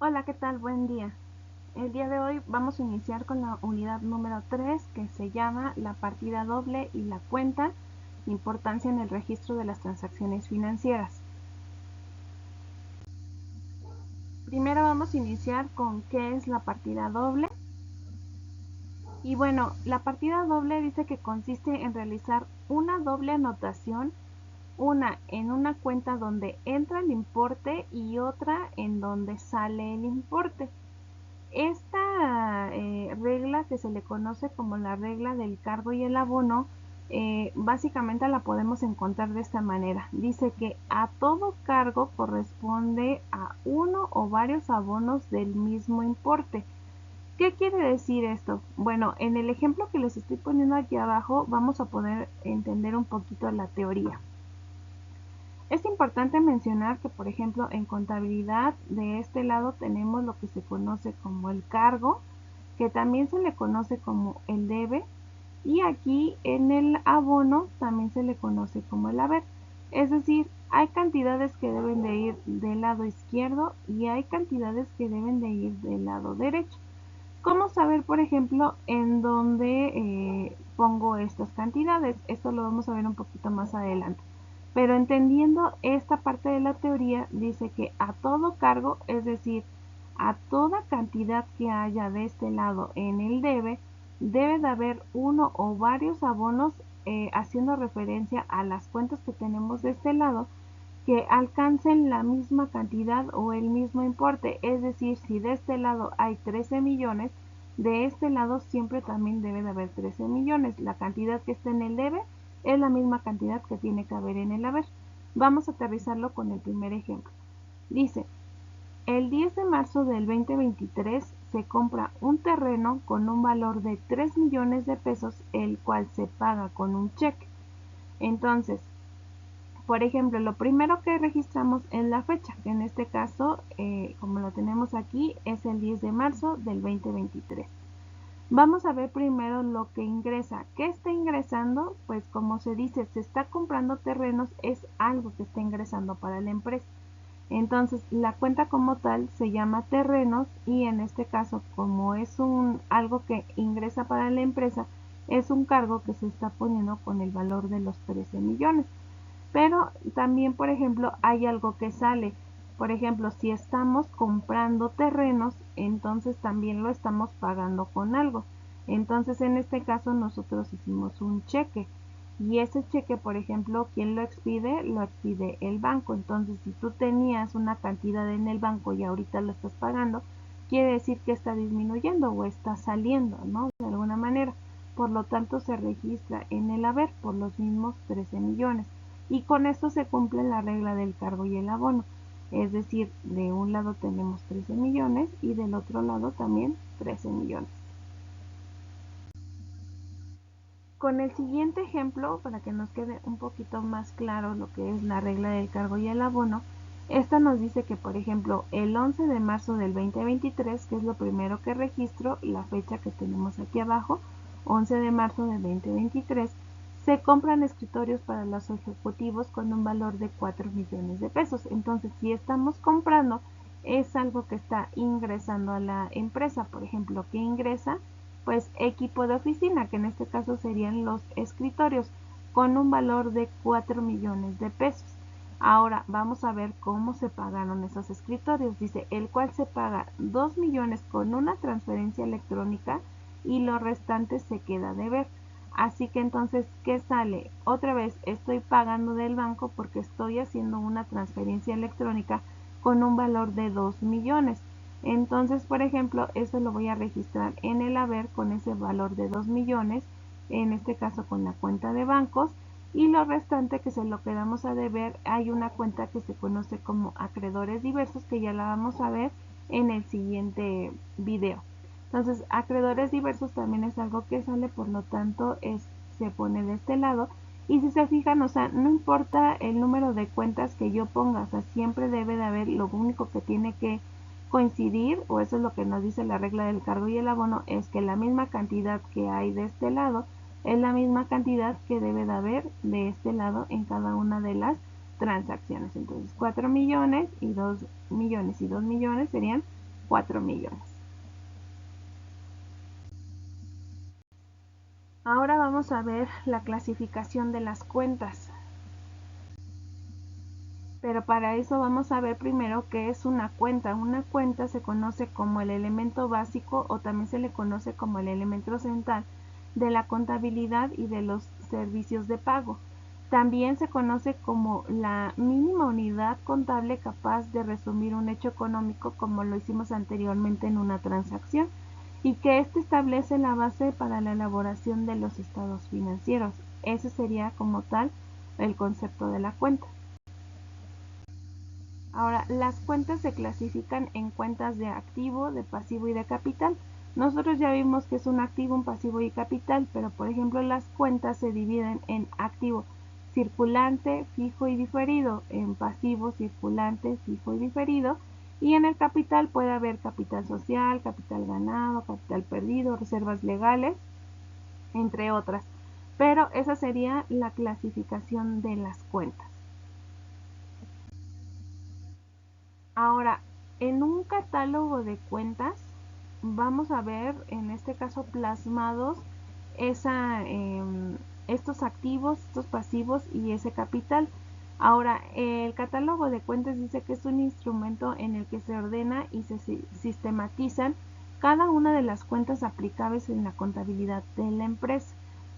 Hola, ¿qué tal? Buen día. El día de hoy vamos a iniciar con la unidad número 3 que se llama la partida doble y la cuenta, importancia en el registro de las transacciones financieras. Primero vamos a iniciar con qué es la partida doble. Y bueno, la partida doble dice que consiste en realizar una doble anotación, una en una cuenta donde entra el importe y otra en donde sale el importe. Esta regla, que se le conoce como la regla del cargo y el abono, básicamente la podemos encontrar de esta manera. Dice que a todo cargo corresponde a uno o varios abonos del mismo importe. ¿Qué quiere decir esto? Bueno, en el ejemplo que les estoy poniendo aquí abajo vamos a poder entender un poquito la teoría. Es importante mencionar que, por ejemplo, en contabilidad de este lado tenemos lo que se conoce como el cargo, que también se le conoce como el debe, y aquí en el abono también se le conoce como el haber. Es decir, hay cantidades que deben de ir del lado izquierdo y hay cantidades que deben de ir del lado derecho. ¿Cómo saber, por ejemplo, en dónde pongo estas cantidades? Esto lo vamos a ver un poquito más adelante. Pero entendiendo esta parte de la teoría, dice que a todo cargo, es decir, a toda cantidad que haya de este lado en el debe de haber uno o varios abonos haciendo referencia a las cuentas que tenemos de este lado que alcancen la misma cantidad o el mismo importe. Es decir, si de este lado hay 13 millones, de este lado siempre también debe de haber 13 millones. La cantidad que está en el debe es la misma cantidad que tiene que haber en el haber. Vamos a aterrizarlo con el primer ejemplo. Dice, el 10 de marzo del 2023 se compra un terreno con un valor de 3 millones de pesos, el cual se paga con un cheque. Entonces, por ejemplo, lo primero que registramos es la fecha, que en este caso, como lo tenemos aquí, es el 10 de marzo del 2023. Vamos a ver primero lo que ingresa. ¿Qué está ingresando? Pues como se dice, se está comprando terrenos, es algo que está ingresando para la empresa. Entonces, la cuenta como tal se llama terrenos y en este caso, como es algo que ingresa para la empresa, es un cargo que se está poniendo con el valor de los 13 millones. Pero también, por ejemplo, hay algo que sale. Por ejemplo, si estamos comprando terrenos, entonces también lo estamos pagando con algo. Entonces, en este caso, nosotros hicimos un cheque. Y ese cheque, por ejemplo, ¿quién lo expide? Lo expide el banco. Entonces, si tú tenías una cantidad en el banco y ahorita lo estás pagando, quiere decir que está disminuyendo o está saliendo, ¿no? De alguna manera. Por lo tanto, se registra en el haber por los mismos 13 millones. Y con esto se cumple la regla del cargo y el abono. Es decir, de un lado tenemos 13 millones y del otro lado también 13 millones. Con el siguiente ejemplo, para que nos quede un poquito más claro lo que es la regla del cargo y el abono, esta nos dice que, por ejemplo, el 11 de marzo del 2023, que es lo primero que registro, la fecha que tenemos aquí abajo, 11 de marzo del 2023, se compran escritorios para los ejecutivos con un valor de 4 millones de pesos. Entonces, si estamos comprando, es algo que está ingresando a la empresa. Por ejemplo, ¿qué ingresa? Pues equipo de oficina, que en este caso serían los escritorios, con un valor de 4 millones de pesos. Ahora vamos a ver cómo se pagaron esos escritorios. Dice, el cual se paga 2 millones con una transferencia electrónica y lo restante se queda de ver. Así que entonces, ¿qué sale? Otra vez estoy pagando del banco porque estoy haciendo una transferencia electrónica con un valor de 2 millones. Entonces, por ejemplo, eso lo voy a registrar en el haber con ese valor de 2 millones, en este caso con la cuenta de bancos, y lo restante que se lo quedamos a deber, hay una cuenta que se conoce como acreedores diversos, que ya la vamos a ver en el siguiente video. Entonces, acreedores diversos también es algo que sale, por lo tanto, se pone de este lado. Y si se fijan, o sea, no importa el número de cuentas que yo ponga, o sea, siempre debe de haber, lo único que tiene que coincidir, o eso es lo que nos dice la regla del cargo y el abono, es que la misma cantidad que hay de este lado es la misma cantidad que debe de haber de este lado en cada una de las transacciones. Entonces, 4 millones y 2 millones y 2 millones serían 4 millones. Ahora vamos a ver la clasificación de las cuentas. Pero para eso vamos a ver primero qué es una cuenta. Una cuenta se conoce como el elemento básico o también se le conoce como el elemento central de la contabilidad y de los servicios de pago. También se conoce como la mínima unidad contable capaz de resumir un hecho económico como lo hicimos anteriormente en una transacción y que éste establece la base para la elaboración de los estados financieros. Ese sería como tal el concepto de la cuenta. Ahora, las cuentas se clasifican en cuentas de activo, de pasivo y de capital. Nosotros ya vimos que es un activo, un pasivo y capital, pero por ejemplo las cuentas se dividen en activo circulante, fijo y diferido, en pasivo, circulante, fijo y diferido, y en el capital puede haber capital social, capital ganado, capital perdido, reservas legales, entre otras. Pero esa sería la clasificación de las cuentas. Ahora, en un catálogo de cuentas vamos a ver en este caso plasmados estos activos, estos pasivos y ese capital. Ahora, el catálogo de cuentas dice que es un instrumento en el que se ordena y se sistematizan cada una de las cuentas aplicables en la contabilidad de la empresa.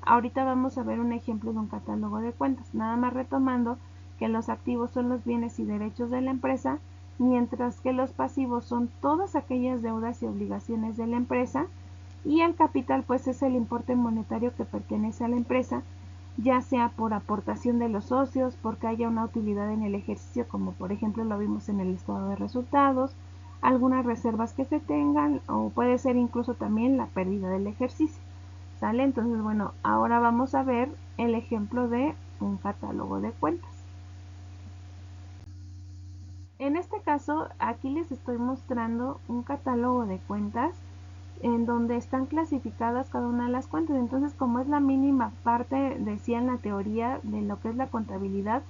Ahorita vamos a ver un ejemplo de un catálogo de cuentas, nada más retomando que los activos son los bienes y derechos de la empresa, mientras que los pasivos son todas aquellas deudas y obligaciones de la empresa, y el capital pues es el importe monetario que pertenece a la empresa, ya sea por aportación de los socios, porque haya una utilidad en el ejercicio, como por ejemplo lo vimos en el estado de resultados, algunas reservas que se tengan, o puede ser incluso también la pérdida del ejercicio. ¿Sale? Entonces, bueno, ahora vamos a ver el ejemplo de un catálogo de cuentas. En este caso, aquí les estoy mostrando un catálogo de cuentas en donde están clasificadas cada una de las cuentas. Entonces, como es la mínima parte, decía en la teoría, de lo que es la contabilidad,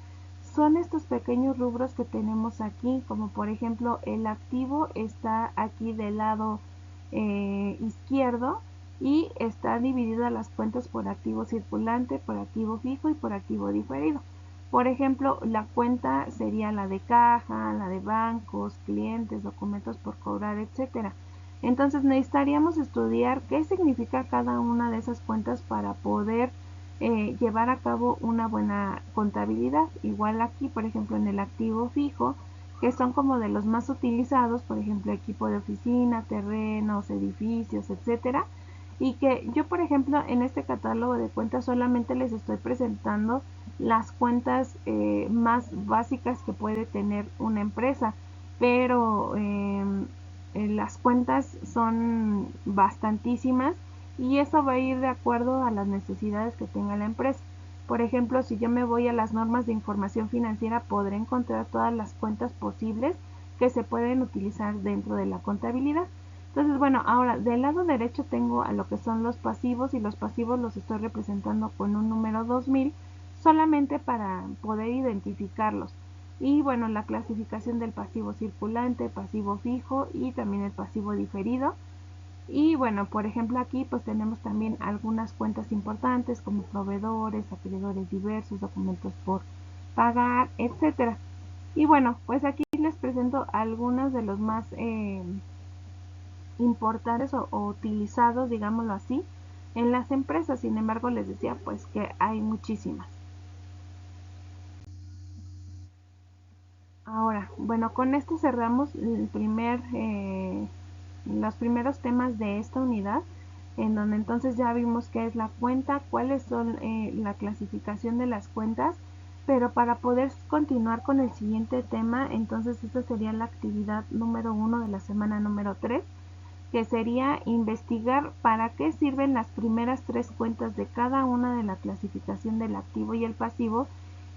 son estos pequeños rubros que tenemos aquí, como por ejemplo el activo está aquí del lado izquierdo y está dividida las cuentas por activo circulante, por activo fijo y por activo diferido. Por ejemplo, la cuenta sería la de caja, la de bancos, clientes, documentos por cobrar, etcétera. Entonces necesitaríamos estudiar qué significa cada una de esas cuentas para poder llevar a cabo una buena contabilidad. Igual aquí, por ejemplo, en el activo fijo, que son como de los más utilizados, por ejemplo, equipo de oficina, terrenos, edificios, etcétera. Y que yo, por ejemplo, en este catálogo de cuentas solamente les estoy presentando las cuentas más básicas que puede tener una empresa, pero las cuentas son bastantísimas y eso va a ir de acuerdo a las necesidades que tenga la empresa. Por ejemplo, si yo me voy a las normas de información financiera, podré encontrar todas las cuentas posibles que se pueden utilizar dentro de la contabilidad. Entonces, bueno, ahora del lado derecho tengo a lo que son los pasivos, y los pasivos los estoy representando con un número 2000 solamente para poder identificarlos. Y bueno, la clasificación del pasivo circulante, pasivo fijo y también el pasivo diferido. Y bueno, por ejemplo aquí pues tenemos también algunas cuentas importantes como proveedores, acreedores diversos, documentos por pagar, etcétera. Y bueno, pues aquí les presento algunos de los más importantes o utilizados, digámoslo así, en las empresas. Sin embargo, les decía pues que hay muchísimas. Ahora, bueno, con esto cerramos los primeros temas de esta unidad, en donde entonces ya vimos qué es la cuenta, cuáles son la clasificación de las cuentas, pero para poder continuar con el siguiente tema, entonces esta sería la actividad número 1 de la semana número 3, que sería investigar para qué sirven las primeras 3 cuentas de cada una de la clasificación del activo y el pasivo,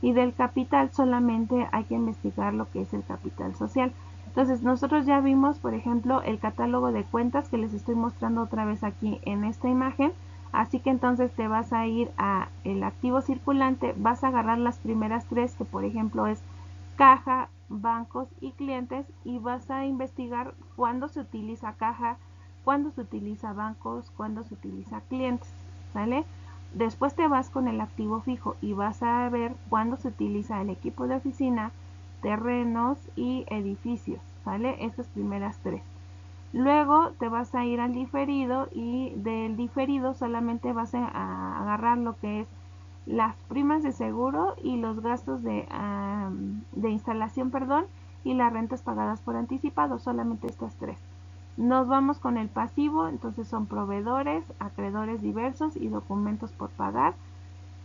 y del capital solamente hay que investigar lo que es el capital social. Entonces nosotros ya vimos, por ejemplo, el catálogo de cuentas que les estoy mostrando otra vez aquí en esta imagen. Así que entonces te vas a ir a el activo circulante, vas a agarrar las primeras 3, que por ejemplo es caja, bancos y clientes, y vas a investigar cuándo se utiliza caja, cuándo se utiliza bancos, cuándo se utiliza clientes, ¿sale? Después te vas con el activo fijo y vas a ver cuándo se utiliza el equipo de oficina, terrenos y edificios, ¿sale? Estas primeras tres. Luego te vas a ir al diferido, y del diferido solamente vas a agarrar lo que es las primas de seguro y los gastos de instalación, perdón, y las rentas pagadas por anticipado, solamente estas tres. Nos vamos con el pasivo, entonces son proveedores, acreedores diversos y documentos por pagar.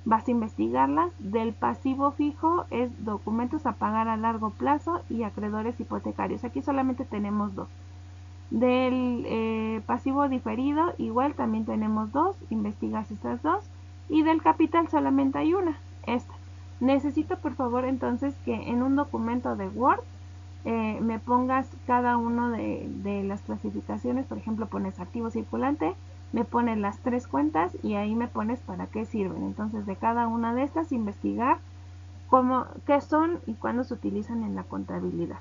Vas a investigarlas. Del pasivo fijo es documentos a pagar a largo plazo y acreedores hipotecarios. Aquí solamente tenemos dos. Del pasivo diferido igual también tenemos dos, investigas estas dos. Y del capital solamente hay una, esta. Necesito por favor entonces que en un documento de Word me pongas cada uno de las clasificaciones. Por ejemplo, pones activo circulante, me pones las tres cuentas y ahí me pones para qué sirven. Entonces de cada una de estas investigar qué son y cuándo se utilizan en la contabilidad.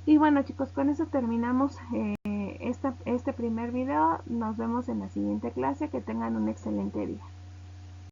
Y bueno chicos, con eso terminamos este primer video. Nos vemos en la siguiente clase. Que tengan un excelente día.